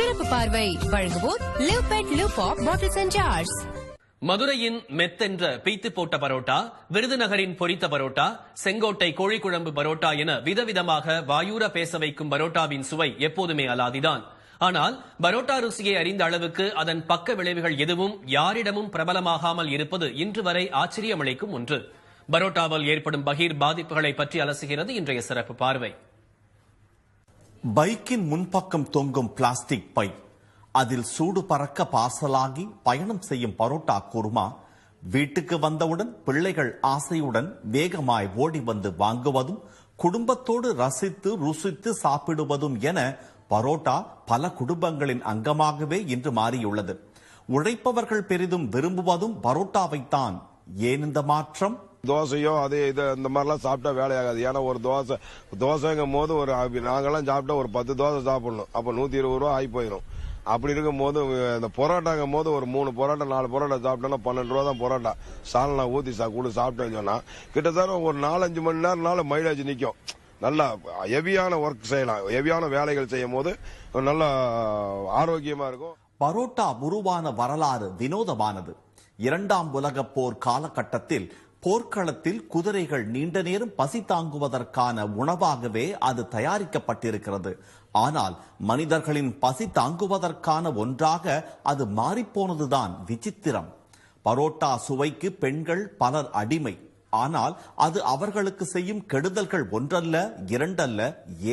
சிறப்பு பார்வை வழங்குவோர் live bed live pop bottles and jars. மதுரையின் மெத்தென்ற பீத்து போட்ட பரோட்டா, விருதுநகரின் பொரித்த பரோட்டா, செங்கோட்டை கோழிக்குழம்பு பரோட்டா என விதவிதமாக வாயூர பேச வைக்கும் பரோட்டாவின் சுவை எப்போதுமே அலாதிதான். ஆனால் பரோட்டா ருசியை அறிந்த அளவுக்கு அதன் பக்க விளைவுகள் எதுவும் யாரிடமும் பிரபலமாகாமல் இருப்பது இன்று வரை ஆச்சரியமளிக்கும் ஒன்று. பரோட்டாவால் ஏற்படும் பகீர் பாதிப்புகளை பற்றி அலசுகிறது இன்றைய சிறப்பு பார்வை. பைக்கின் முன்பக்கம் தொங்கும் பிளாஸ்டிக் பை, அதில் சூடு பறக்க பார்சலாகி பயணம் செய்யும் பரோட்டா குருமா, வீட்டுக்கு வந்தவுடன் பிள்ளைகள் ஆசையுடன் வேகமாய் ஓடி வந்து வாங்குவதும், குடும்பத்தோடு ரசித்து ருசித்து சாப்பிடுவதும் என பரோட்டா பல குடும்பங்களின் அங்கமாகவே இன்று மாறியுள்ளது. உழைப்பவர்கள் பெரிதும் விரும்புவதும் பரோட்டாவைத்தான். ஏன் இந்த மாற்றம்? தோசையோ அது இது இந்த மாதிரிலாம் சாப்பிட்டா வேலையாகாது. ஏன்னா ஒரு தோசைங்கும் போது நாங்கெல்லாம் சாப்பிட்டா ஒரு 10 தோசை சாப்பிடணும். அப்ப 120 ரூபா ஆகி போயிடும். அப்படி இருக்கும் போது இந்த பொரோட்டாங்கும் போது ஒரு 3 பொரோட்டா 4 பொரோட்டா சாப்பிட்டோம்னா 12 ரூபா தான் பொரோட்டா. சால்னா ஊத்தி கூட சாப்பிட்டேன்னு சொன்னா கிட்டத்தட்ட ஒரு 4-5 மணி நேரம் மைலேஜ் நிற்கும். நல்லா ஹெவியான ஒர்க் செய்யலாம். ஹெவியான வேலைகள் செய்யும் போது நல்லா ஆரோக்கியமா இருக்கும். பரோட்டா உருவான வரலாறு வினோதமானது. 2ஆம் உலகப் போர் காலகட்டத்தில் போர்க்களத்தில் குதிரைகள் நீண்ட நேரம் பசி தாங்குவதற்கான உணவாகவே அது தயாரிக்கப்பட்டிருக்கிறது. ஆனால் மனிதர்களின் பசி தாங்குவதற்கான ஒன்றாக அது மாறிப்போனதுதான் விசித்திரம். பரோட்டா சுவைக்கு பெண்கள் பலர் அடிமை. ஆனால் அது அவர்களுக்கு செய்யும் கெடுதல்கள் ஒன்றல்ல, இரண்டல்ல,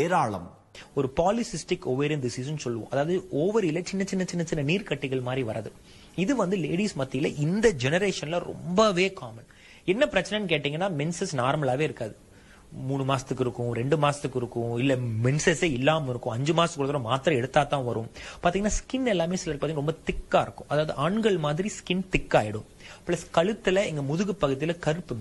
ஏராளம். ஒரு பாலிசிஸ்டிக் ஓவேரியன் டிசீஸ் சொல்லுவோம். அதாவது ஓவரியில சின்ன சின்ன சின்ன சின்ன நீர்க்கட்டிகள் மாதிரி வரது. இது லேடிஸ் மத்தியில இந்த ஜெனரேஷன்ல ரொம்பவே காமன். என்ன பிரச்சனைன்னு கேட்டீங்கன்னா, மென்சஸ் நார்மலாவே இருக்காது. 3 மாசத்துக்கு இருக்கும், 2 மாசத்துக்கு இருக்கும், இல்ல மென்சஸே இல்லாம இருக்கும். 5 மாசத்துக்கு ஒரு தடவை மாத்திரை எடுத்தா தான் வரும். பாத்தீங்கன்னா ஸ்கின் எல்லாமே சிலர் பாத்தீங்கன்னா ரொம்ப திக்கா இருக்கும். அதாவது ஆண்கள் மாதிரி ஸ்கின் திக் ஆயிடும். பிளஸ் கழுத்துல எங்க முதுகு பகுதியில கருப்பு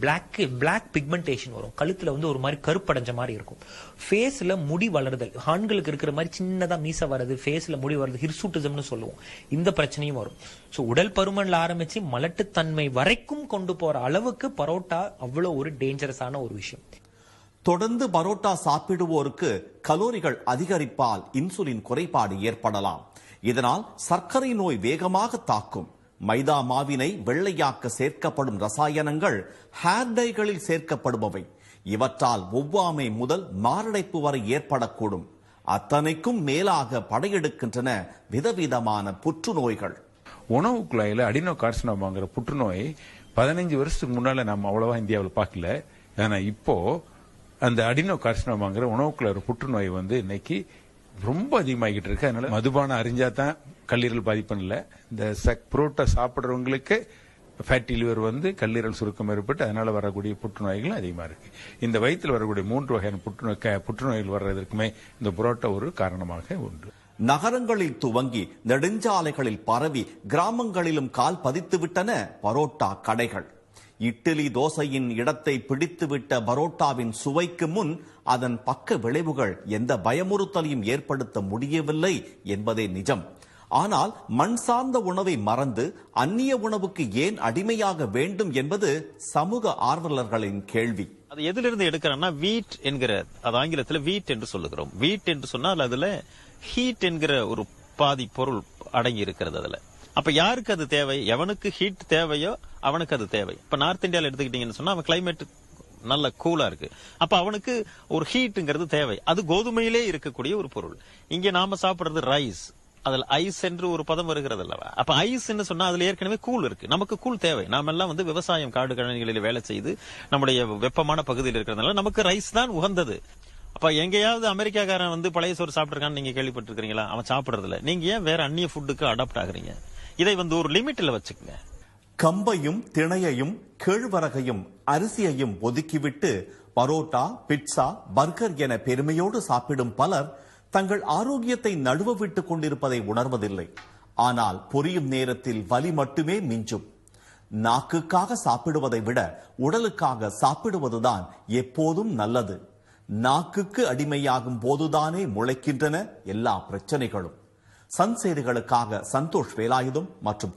பிளாக் பிக்மெண்டேஷன் வரும். கழுத்துல ஒரு மாதிரி கருப்படைஞ்ச மாதிரி இருக்கும். ஃபேஸ்ல முடி வளருதல், ஆண்களுக்கு இருக்கிற மாதிரி சின்னதா மீச வருது, ஃபேஸ்ல முடி வருது, ஹிர்சூட்டிசம்னு சொல்லுவோம். இந்த பிரச்சனையும் வரும். சோ உடல் பருமன்ல ஆரம்பிச்சு மலட்டுத்தன்மை வரைக்கும் கொண்டு போற அளவுக்கு பரோட்டா அவ்வளவு ஒரு டேஞ்சரஸான ஒரு விஷயம். தொடர்ந்து பரோட்டா சாப்பிடுவோருக்கு கலோரிகள் அதிகரிப்பால் இன்சுலின் குறைபாடு ஏற்படலாம். இதனால் சர்க்கரை நோய் வேகமாக தாக்கும். மைதா மாவினை வெள்ளையாக்க சேர்க்கப்படும் ரசாயனங்கள் ஹேர் டைகளில் சேர்க்கப்படுபவை. இவற்றால் ஒவ்வாமை முதல் மாரடைப்பு வரை ஏற்படக்கூடும். அத்தனைக்கும் மேலாக படையெடுக்கின்றன விதவிதமான புற்றுநோய்கள். உணவு குழாயில அடினோ கார்சினோமாங்கிற புற்றுநோய் 15 வருஷத்துக்கு முன்னால நம்ம அவ்வளவா இந்தியாவில் பார்க்கல. ஆனா இப்போ அந்த அடினோ கார்சினோமாங்கிற உணவுக்குள்ள புற்றுநோய் இன்னைக்கு ரொம்ப அதிகமாகிட்டு இருக்கு. அதனால மதுபானம் அறிஞ்சாதான் கல்லீரல் பாதிப்பு இல்ல. இந்த புரோட்டா சாப்பிடுறவங்களுக்கு ஃபேட்டி லிவர் கல்லீரல் சுருக்கம் ஏற்பட்டு அதனால வரக்கூடிய புற்றுநோய்கள் அதிகமா இருக்கு. இந்த வயிற்றில் வரக்கூடிய 3 வகையான புற்றுநோய்கள் வர்றதற்குமே இந்த புரோட்டா ஒரு காரணமாக உண்டு. நகரங்களில் துவங்கி நெடுஞ்சாலைகளில் பரவி கிராமங்களிலும் கால் பதித்துவிட்டன பரோட்டா கடைகள். இட்லி தோசையின் இடத்தை பிடித்துவிட்ட பரோட்டாவின் சுவைக்கு முன் அதன் பக்க விளைவுகள் எந்த பயமுறுத்தலையும் ஏற்படுத்த முடியவில்லை என்பதே நிஜம். ஆனால் மண் சார்ந்த உணவை மறந்து அந்நிய உணவுக்கு ஏன் அடிமையாக வேண்டும் என்பது சமூக ஆர்வலர்களின் கேள்வி. அது எதிலிருந்து எடுக்கிறோம்னா வீட் என்கிற, அது ஆங்கிலத்தில் வீட் என்று சொல்லுகிறோம். வீட் என்று சொன்னால் அதுல ஹீட் என்கிற ஒரு பாதி பொருள் அடங்கி இருக்கிறது அதுல. அப்ப யாருக்கு அது தேவை? எவனுக்கு ஹீட் தேவையோ அவனுக்கு அது தேவை. இப்ப நார்த் இந்தியாவில் எடுத்துக்கிட்டீங்கன்னு சொன்னா அவன் கிளைமேட் நல்ல கூலா இருக்கு. அப்ப அவனுக்கு ஒரு ஹீட்ங்கிறது தேவை. அது கோதுமையிலே இருக்கக்கூடிய ஒரு பொருள். இங்க நாம சாப்பிடுறது ரைஸ், அதுல ஐஸ் என்று ஒரு பதம் வருகிறது அல்லவா? அப்ப ஐஸ் சொன்னா அதுல ஏற்கனவே கூல் இருக்கு. நமக்கு கூல் தேவை. நாம எல்லாம் விவசாயம் காடு கழனிகளில் வேலை செய்து நம்முடைய வெப்பமான பகுதியில் இருக்கிறதுனால நமக்கு ரைஸ் தான் உகந்தது. அப்ப எங்கேயாவது அமெரிக்காக்காரன் பழைய சோறு சாப்பிட்டுருக்கான்னு நீங்க கேள்விப்பட்டிருக்கீங்களா? அவன் சாப்பிடுறதுல நீங்க ஏன் வேற அந்நிய ஃபுட்டுக்கு அடாப்ட் ஆகுறீங்க? இதை ஒரு லிமிட்ல வச்சுக்கங்க. கம்பையும் திணையையும் கேழ்வரகையும் அரிசியையும் ஒதுக்கிவிட்டு பரோட்டா, பிட்சா, பர்கர் என பெருமையோடு சாப்பிடும் பலர் தங்கள் ஆரோக்கியத்தை நழுவ விட்டுக் கொண்டிருப்பதை உணர்வதில்லை. ஆனால் பொரியும் நேரத்தில் வலி மட்டுமே மிஞ்சும். நாக்குக்காக சாப்பிடுவதை விட உடலுக்காக சாப்பிடுவதுதான் எப்போதும் நல்லது. நாக்குக்கு அடிமையாகும் போதுதானே முளைக்கின்றன எல்லா பிரச்சனைகளும். சன் செய்திகளுக்காக சந்தோஷ் வேலாயுதம் மற்றும்